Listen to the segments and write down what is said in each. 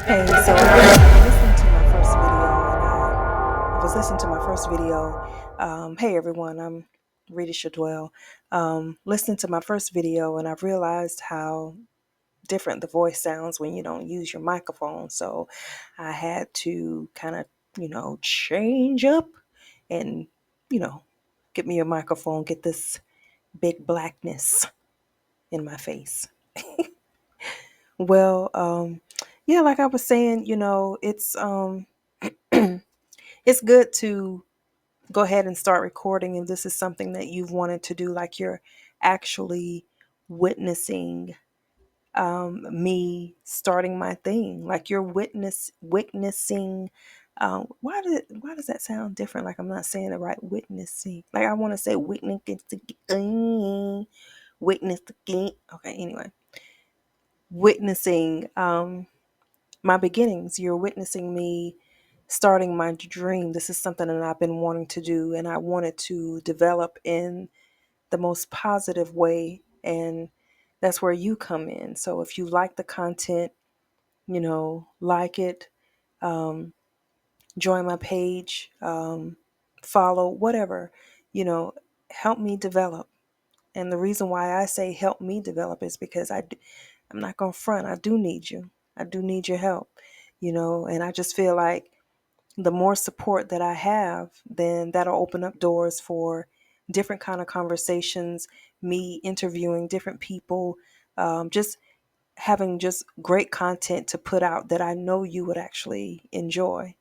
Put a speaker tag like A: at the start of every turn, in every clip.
A: Hey, so I was listening to my first video. Hey everyone, I'm Rita Shadwell. Listening to my first video, and I've realized how different the voice sounds when you don't use your microphone. So I had to kind of, change up and, you know, get me a microphone, get this big blackness in my face. Well, yeah, like I was saying, it's good to go ahead and start recording if this is something that you've wanted to do, like you're actually witnessing me starting my thing, like you're witnessing. Why does that sound different? Like I'm not saying it right. Witnessing. Like I want to say witness again. Okay. Anyway, witnessing my beginnings. You're witnessing me starting my dream. This is something that I've been wanting to do, and I wanted to develop in the most positive way. And that's where you come in. So if you like the content, like it, um, join my page, follow, whatever, you know, help me develop. And the reason why I say help me develop is because I'm not going to front. I do need you. I do need your help, and I just feel like the more support that I have, then that'll open up doors for different kind of conversations, me interviewing different people, just having just great content to put out that I know you would actually enjoy.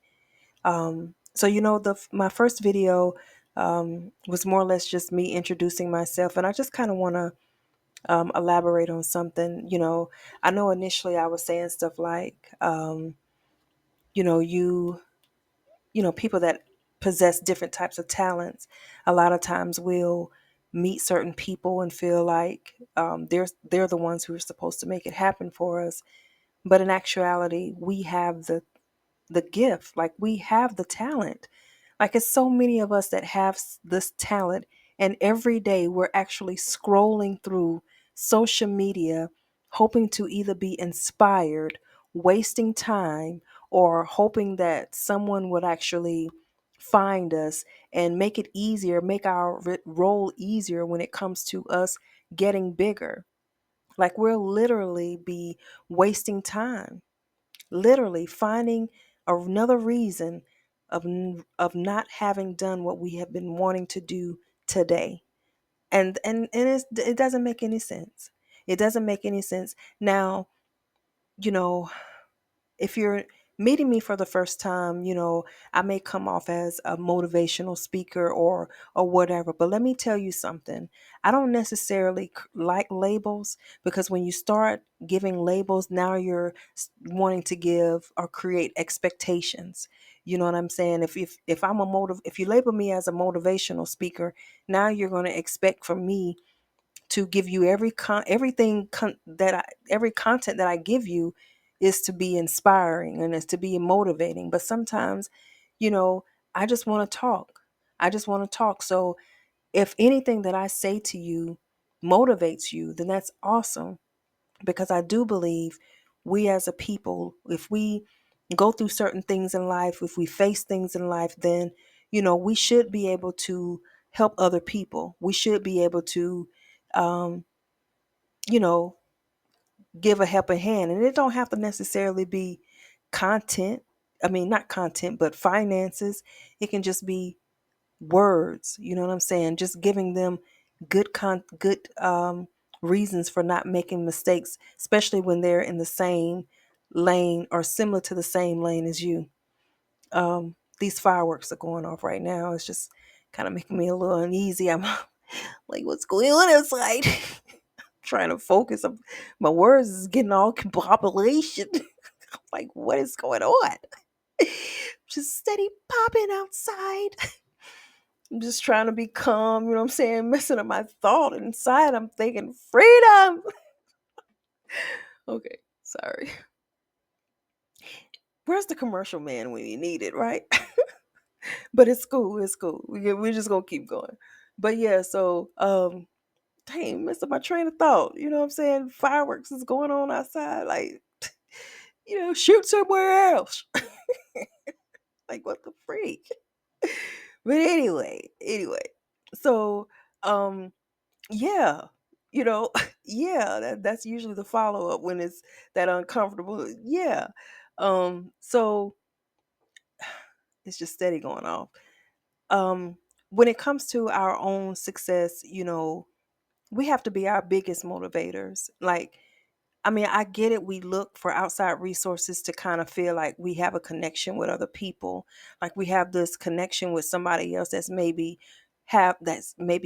A: So the my first video was more or less just me introducing myself, and I just kind of want to elaborate on something. I know initially I was saying stuff like, you know, you people that possess different types of talents a lot of times will meet certain people and feel like they're the ones who are supposed to make it happen for us. But in actuality, we have the gift, like we have the talent. Like it's so many of us that have this talent, and every day we're actually scrolling through social media, hoping to either be inspired, wasting time, or hoping that someone would actually find us and make it easier, make our role easier when it comes to us getting bigger. Like we'll literally be wasting time, literally finding another reason of not having done what we have been wanting to do today. It doesn't make any sense. It doesn't make any sense. Now, you know, if you're meeting me for the first time, I may come off as a motivational speaker or whatever, but let me tell you something. I don't necessarily like labels, because when you start giving labels, now you're wanting to give or create expectations. You know what I'm saying? If if you label me as a motivational speaker, now you're going to expect from me to give you every content that I give you is to be inspiring and is to be motivating. But sometimes, you know, I just want to talk. I just want to talk. So if anything that I say to you motivates you, then that's awesome, because I do believe we as a people, if we go through certain things in life, if we face things in life, then we should be able to help other people. We should be able to um, you know, give a helping hand. And it don't have to necessarily be content. I mean, not content, but finances. It can just be words. You know what I'm saying? Just giving them good reasons for not making mistakes, especially when they're in the same lane or similar to the same lane as you. These fireworks are going off right now. It's just kind of making me a little uneasy. I'm like, what's going on outside? Trying to focus. My words is getting all compilation. Like, what is going on? Just steady popping outside. I'm just trying to be calm, you know what I'm saying? Messing up my thought inside. I'm thinking freedom. Okay, sorry. Where's the commercial man when you need it, right? But it's cool. It's cool. We're just gonna keep going. But yeah, so dang, messed up my train of thought. You know what I'm saying? Fireworks is going on outside. Like shoot somewhere else. Like, what the freak? But anyway. So, um, yeah, yeah, that's usually the follow up when it's that uncomfortable. Yeah. So it's just steady going off. Um, when it comes to our own success, we have to be our biggest motivators. Like, I mean, I get it. We look for outside resources to kind of feel like we have a connection with other people. Like we have this connection with somebody else that's maybe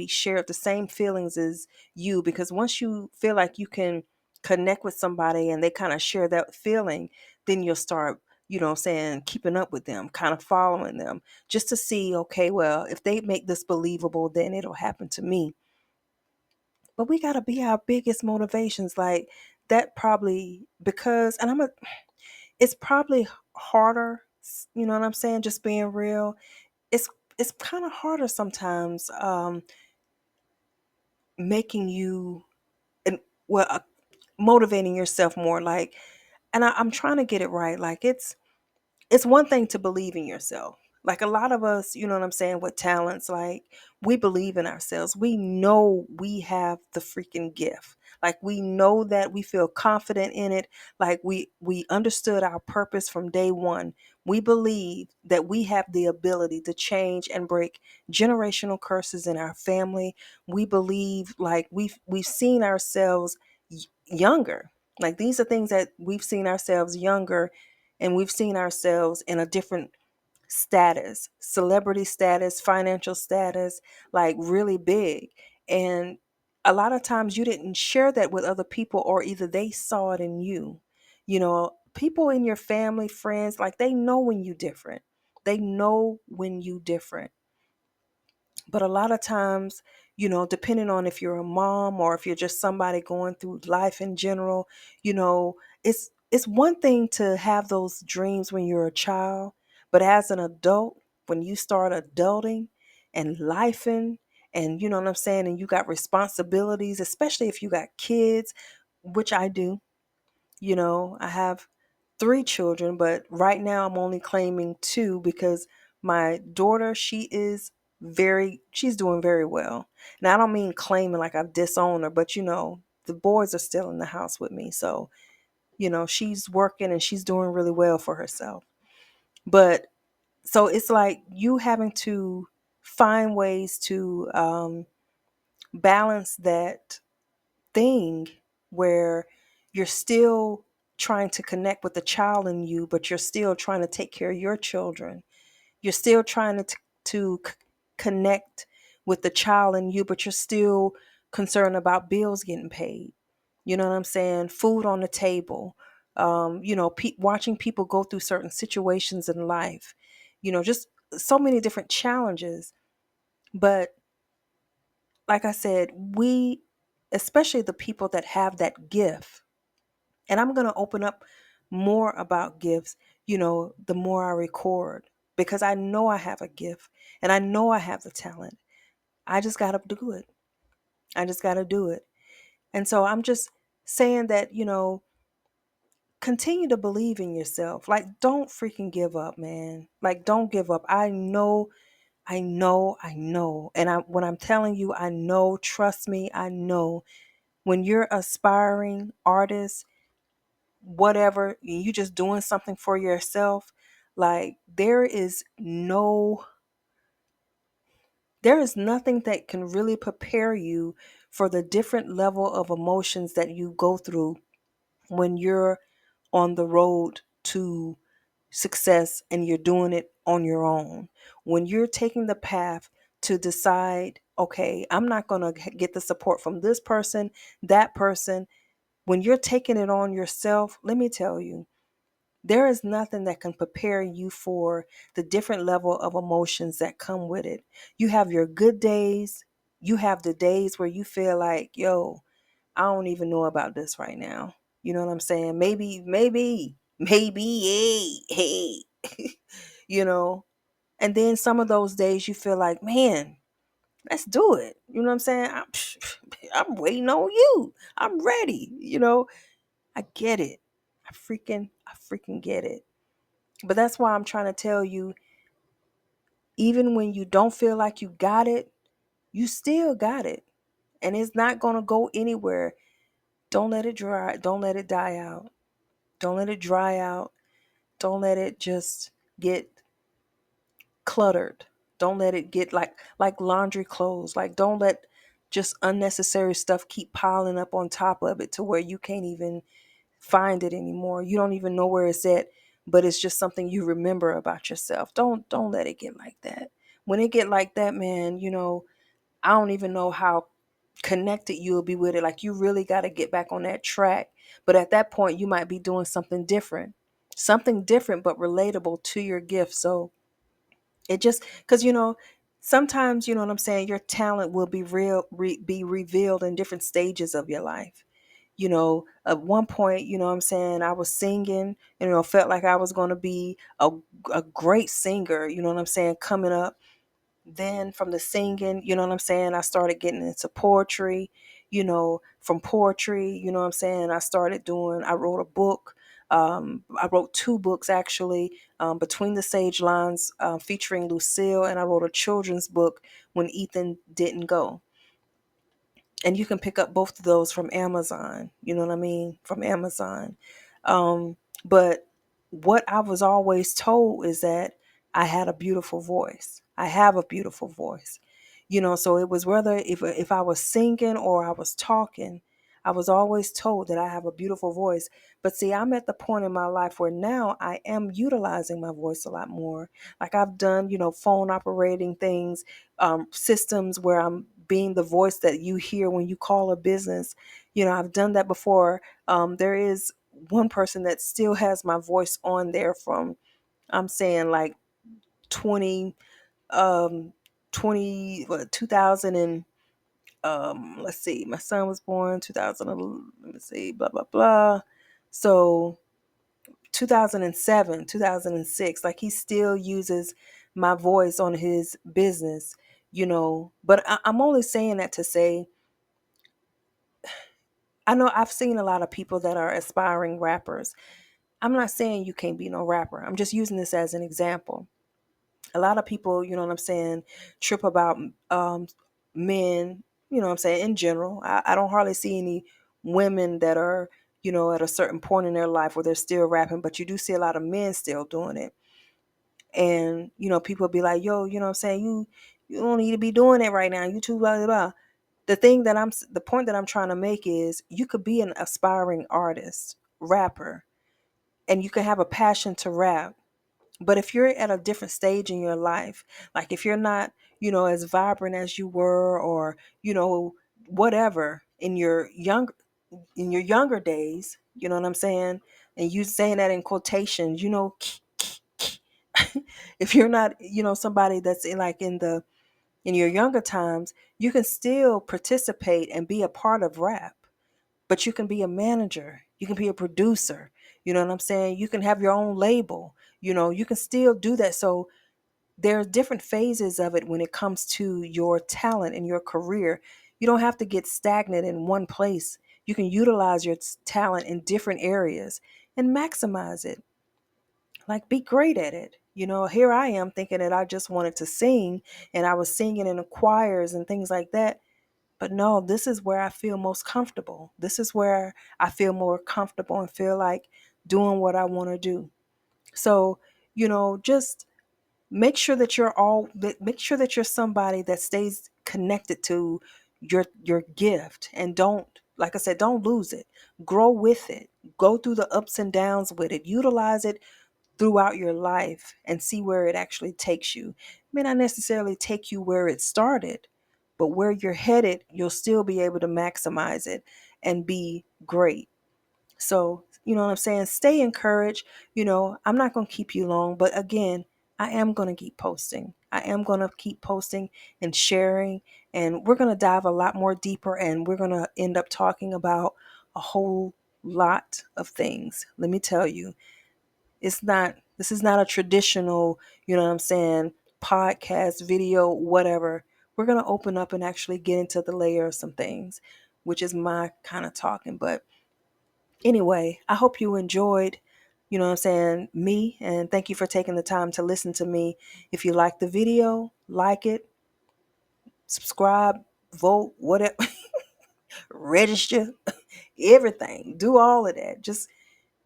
A: shared the same feelings as you. Because once you feel like you can connect with somebody and they kind of share that feeling, then you'll start, saying keeping up with them, kind of following them, just to see, okay, well, if they make this believable, then it'll happen to me. But we got to be our biggest motivations. Like that probably because, it's probably harder, you know what I'm saying? Just being real. It's, it's kind of harder sometimes, making you, and well, motivating yourself more. Like, and I'm trying to get it right. Like it's one thing to believe in yourself. Like a lot of us, you know what I'm saying, with talents, like we believe in ourselves. We know we have the freaking gift. Like we know that we feel confident in it. Like we understood our purpose from day one. We believe that we have the ability to change and break generational curses in our family. We believe like we've seen ourselves younger. Like these are things that we've seen ourselves younger, and we've seen ourselves in a different status, celebrity status, financial status, like really big. And a lot of times you didn't share that with other people, or either they saw it in you. People in your family, friends, like they know when you different. They know when you different. But a lot of times, depending on if you're a mom or if you're just somebody going through life in general, it's one thing to have those dreams when you're a child, but as an adult, when you start adulting and lifing, and you know what I'm saying, and you got responsibilities, especially if you got kids, which I do. I have three children, but right now I'm only claiming two because my daughter, she's doing very well. Now, I don't mean claiming like I've disowned her, but the boys are still in the house with me. So, she's working and she's doing really well for herself. But so it's like you having to find ways to balance that thing where you're still trying to connect with the child in you, but you're still trying to take care of your children. You're still trying to connect with the child in you, but you're still concerned about bills getting paid. You know what I'm saying? Food on the table. Watching people go through certain situations in life. Just so many different challenges. But like I said, especially the people that have that gift, and I'm going to open up more about gifts, the more I record, because I know I have a gift and I know I have the talent. I just got to do it. I just got to do it. And so I'm just saying that, continue to believe in yourself. Like, don't freaking give up, man. Like, don't give up. I know. And when I'm telling you, I know, trust me, I know when you're aspiring artist, whatever, you just doing something for yourself, like there is nothing that can really prepare you for the different level of emotions that you go through when you're on the road to success and you're doing it on your own. When you're taking the path to decide, okay, I'm not going to get the support from this person, that person. When you're taking it on yourself, let me tell you, there is nothing that can prepare you for the different level of emotions that come with it. You have your good days. You have the days where you feel like, yo, I don't even know about this right now. You know what I'm saying? Maybe, hey. you know. And then some of those days you feel like, man, let's do it. You know what I'm saying? I'm waiting on you. I'm ready. I get it. I I freaking get it. But that's why I'm trying to tell you, even when you don't feel like you got it, you still got it. And it's not going to go anywhere. Don't let it dry. Don't let it die out. Don't let it dry out. Don't let it just get cluttered. Don't let it get like laundry clothes. Like, don't let just unnecessary stuff keep piling up on top of it to where you can't even find it anymore. You don't even know where it's at, but it's just something you remember about yourself. Don't let it get like that. When it get like that, man, I don't even know how connected you'll be with it. Like, you really got to get back on that track. But at that point, you might be doing something different, but relatable to your gift. So it just, because, sometimes, you know what I'm saying, your talent will be be revealed in different stages of your life. At one point, you know what I'm saying, I was singing, felt like I was going to be a great singer, you know what I'm saying, coming up. Then from the singing, you know what I'm saying, I started getting into poetry. From poetry, you know what I'm saying, I wrote a book. I wrote two books actually, Between the Sage Lines, featuring Lucille, and I wrote a children's book, When Ethan Didn't Go. And you can pick up both of those from Amazon. You know what I mean? From Amazon. But what I was always told is that I had a beautiful voice. I have a beautiful voice. So it was whether if I was singing or I was talking, I was always told that I have a beautiful voice. But see, I'm at the point in my life where now I am utilizing my voice a lot more. Like, I've done, phone operating things, systems where I'm being the voice that you hear when you call a business. I've done that before. There is one person that still has my voice on there from, I'm saying, like 20, 2000 and, let's see, my son was born 2000, let me see, blah, blah, blah. So 2007, 2006, like, he still uses my voice on his business, but I'm only saying that to say, I know I've seen a lot of people that are aspiring rappers. I'm not saying you can't be no rapper. I'm just using this as an example. A lot of people, you know what I'm saying, trip about men, you know what I'm saying, in general. I don't hardly see any women that are, at a certain point in their life where they're still rapping, but you do see a lot of men still doing it. And, people be like, yo, you know what I'm saying, you don't need to be doing it right now. You too, blah, blah, blah. The point that I'm trying to make is, you could be an aspiring artist, rapper, and you can have a passion to rap. But if you're at a different stage in your life, like if you're not, as vibrant as you were, or, whatever in your younger days, you know what I'm saying? And you saying that in quotations, if you're not, somebody that's in your younger times, you can still participate and be a part of rap. But you can be a manager, you can be a producer, you know what I'm saying? You can have your own label, you can still do that. So there are different phases of it when it comes to your talent and your career. You don't have to get stagnant in one place. You can utilize your talent in different areas and maximize it. Like, be great at it. Here I am thinking that I just wanted to sing, and I was singing in the choirs and things like that. But no, this is where I feel most comfortable. This is where I feel more comfortable and feel like doing what I want to do. So, just make sure that you're somebody that stays connected to your gift, and don't, like I said, don't lose it. Grow with it. Go through the ups and downs with it. Utilize it throughout your life and see where it actually takes you. It may not necessarily take you where it started, but where you're headed, you'll still be able to maximize it and be great. So, you know what I'm saying? Stay encouraged. I'm not going to keep you long, but again, I am going to keep posting. I am going to keep posting and sharing, and we're going to dive a lot more deeper, and we're going to end up talking about a whole lot of things. Let me tell you, this is not a traditional, you know what I'm saying, podcast, video, whatever. We're going to open up and actually get into the layer of some things, which is my kind of talking. But Anyway, I hope you enjoyed, what I'm saying, me, and thank you for taking the time to listen to me. If you like the video, like it, subscribe, vote, whatever, register, everything. Do all of that. Just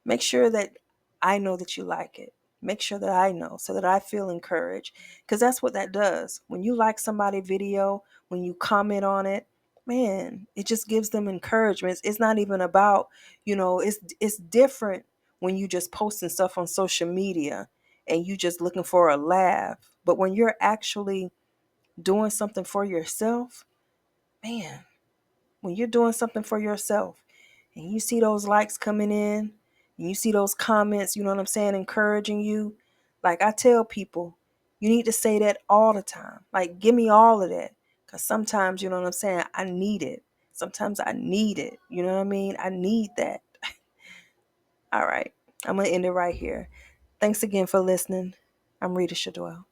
A: make sure that I know that you like it. Make sure that I know so that I feel encouraged. Because that's what that does. When you like somebody's video, when you comment on it, man, it just gives them encouragement. It's not even about, it's different when you just posting stuff on social media and you just looking for a laugh. But when you're actually doing something for yourself, man, when you're doing something for yourself and you see those likes coming in and you see those comments, you know what I'm saying, encouraging you, like I tell people, you need to say that all the time. Like, give me all of that. Because sometimes, you know what I'm saying, I need it. Sometimes I need it. You know what I mean? I need that. All right. I'm going to end it right here. Thanks again for listening. I'm Rita Shadwell.